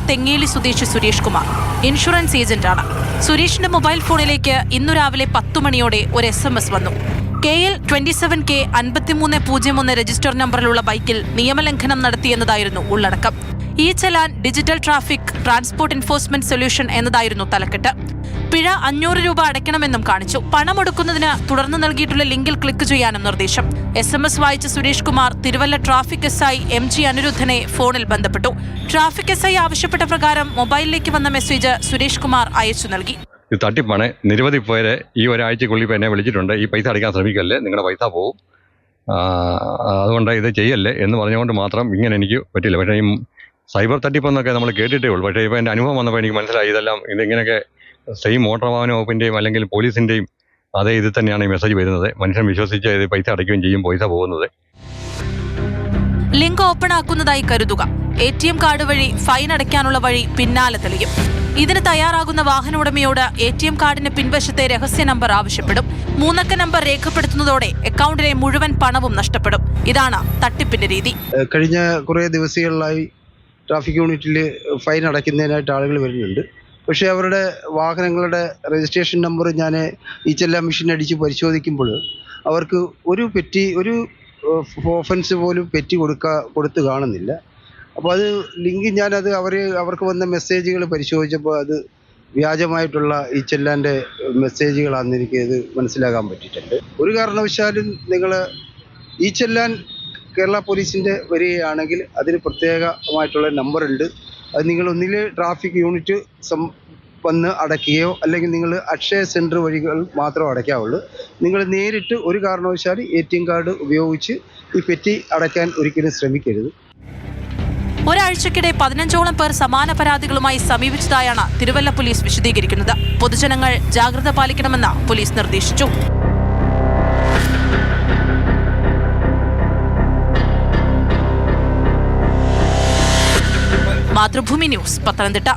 തെങ്ങേലി സ്വദേശി സുരേഷ് കുമാർ ഇൻഷുറൻസ് ഏജന്റാണ്. സുരേഷിന്റെ മൊബൈൽ ഫോണിലേക്ക് ഇന്നു രാവിലെ 10 മണിയോടെ ഒരു SMS വന്നു. KL 27K 5301 രജിസ്റ്റർ നമ്പറിലുള്ള ബൈക്കിൽ നിയമലംഘനം നടത്തിയെന്നതായിരുന്നു ഉള്ളടക്കം. ഈ challan digital traffic transport enforcement solution എന്നതായിരുന്നു തലക്കെട്ട്. പിഴ 500 രൂപ അടയ്ക്കണമെന്നും കാണിച്ചു. പണമൊടുക്കുന്നതിന് തുടർന്ന് നൽകിയിട്ടുള്ള ലിങ്കിൽ ക്ലിക്ക് ചെയ്യാനും നിർദ്ദേശം. SMS വായിച്ച Suresh Kumar Thiruvalla traffic SI MG അനിരുദ്ധനെ ഫോണിൽ ബന്ധപ്പെട്ടു. ട്രാഫിക് SI ആവശ്യപ്പെട്ട പ്രകാരം മൊബൈലിലേക്ക് വന്ന മെസ്സേജ് സുരേഷ് കുമാർ അയച്ചു നൽകി. ഇത് തട്ടിപ്പാണ്. നിരവധി പേര് ഈ ഒരാഴ്ചക്കുള്ളിൽ എന്നെ വിളിച്ചിട്ടുണ്ട്. ഈ പൈസ അടയ്ക്കാൻ ശ്രമിക്കല്ലേ, നിങ്ങളുടെ പൈസ പോവും, അതുകൊണ്ട് ഇത് ചെയ്യല്ലേ എന്ന് പറഞ്ഞുകൊണ്ട് മാത്രം ഇങ്ങനെ എനിക്ക് പറ്റില്ല. പക്ഷേ ഈ സൈബർ തട്ടിപ്പെന്നൊക്കെ നമ്മൾ കേട്ടിട്ടേ ഉള്ളൂ. പക്ഷേ ഇപ്പോൾ എൻ്റെ അനുഭവം വന്നപ്പോൾ എനിക്ക് മനസ്സിലായി ഇതിങ്ങനെയൊക്കെ സെയിം മോട്ടോർ വാഹന വകുപ്പിൻ്റെയും അല്ലെങ്കിൽ പോലീസിൻ്റെയും അതേ ഇതിൽ തന്നെയാണ് ഈ മെസ്സേജ് വരുന്നത്. മനുഷ്യൻ വിശ്വസിച്ച് ഇത് പൈസ അടയ്ക്കുകയും ചെയ്യും, പൈസ പോകുന്നത്. ലിങ്ക് ഓപ്പൺ ആക്കുന്നതായി കരുതുക. ATM കാർഡ് വഴി ഫൈൻ അടയ്ക്കാനുള്ള വഴി പിന്നാലെ തെളിയും. ഇതിന് തയ്യാറാകുന്ന വാഹന ഉടമയോട് ATM കാർഡിന് പിൻവശത്തെ രഹസ്യ നമ്പർ ആവശ്യപ്പെടും. 3 അക്ക നമ്പർ രേഖപ്പെടുത്തുന്നതോടെ അക്കൗണ്ടിലെ മുഴുവൻ പണവും നഷ്ടപ്പെടും. ഇതാണ് തട്ടിപ്പിന്റെ രീതി. കഴിഞ്ഞ കുറേ ദിവസങ്ങളിലായി ട്രാഫിക് യൂണിറ്റിൽ ഫൈൻ അടയ്ക്കുന്നതിനായിട്ട് ആളുകൾ വരുന്നുണ്ട്. പക്ഷേ അവരുടെ വാഹനങ്ങളുടെ രജിസ്ട്രേഷൻ നമ്പർ ഞാൻ ഈ ചെല്ലാൻ മെഷീൻ അടിച്ച് പരിശോധിക്കുമ്പോൾ അവർക്ക് ഒരു ഓഫൻസ് പോലും കൊടുത്ത് കാണുന്നില്ല. അപ്പോൾ അത് ലിങ്ക് ഞാനത് അവർക്ക് വന്ന മെസ്സേജുകൾ പരിശോധിച്ചപ്പോൾ അത് വ്യാജമായിട്ടുള്ള ഈ ചെല്ലാൻ്റെ മെസ്സേജുകളാണെന്ന് എനിക്ക് ഇത് മനസ്സിലാക്കാൻ പറ്റിയിട്ടുണ്ട്. ഒരു കാരണവശാലും നിങ്ങൾ ഈ ചെല്ലാൻ കേരള പോലീസിൻ്റെ വരികയാണെങ്കിൽ അതിന് പ്രത്യേകമായിട്ടുള്ള നമ്പറുണ്ട്. അത് നിങ്ങൾ ഒന്നിൽ ട്രാഫിക് യൂണിറ്റ് വന്ന് അടയ്ക്കുകയോ അല്ലെങ്കിൽ നിങ്ങൾ അക്ഷയ സെൻറ്റർ വഴികൾ മാത്രം അടയ്ക്കാവുള്ളൂ. നിങ്ങൾ നേരിട്ട് ഒരു കാരണവശാലും ATM കാർഡ് ഉപയോഗിച്ച് ഈ പെറ്റി അടയ്ക്കാൻ ഒരിക്കലും ശ്രമിക്കരുത്. ഒരാഴ്ചക്കിടെ 15ഓളം പേർ സമാന പരാതികളുമായി സമീപിച്ചതായാണ് തിരുവല്ല പോലീസ് വിശദീകരിക്കുന്നത്. പൊതുജനങ്ങൾ ജാഗ്രത പാലിക്കണമെന്ന് പോലീസ് നിർദ്ദേശിച്ചു. മാതൃഭൂമി ന്യൂസ്, പത്തനംതിട്ട.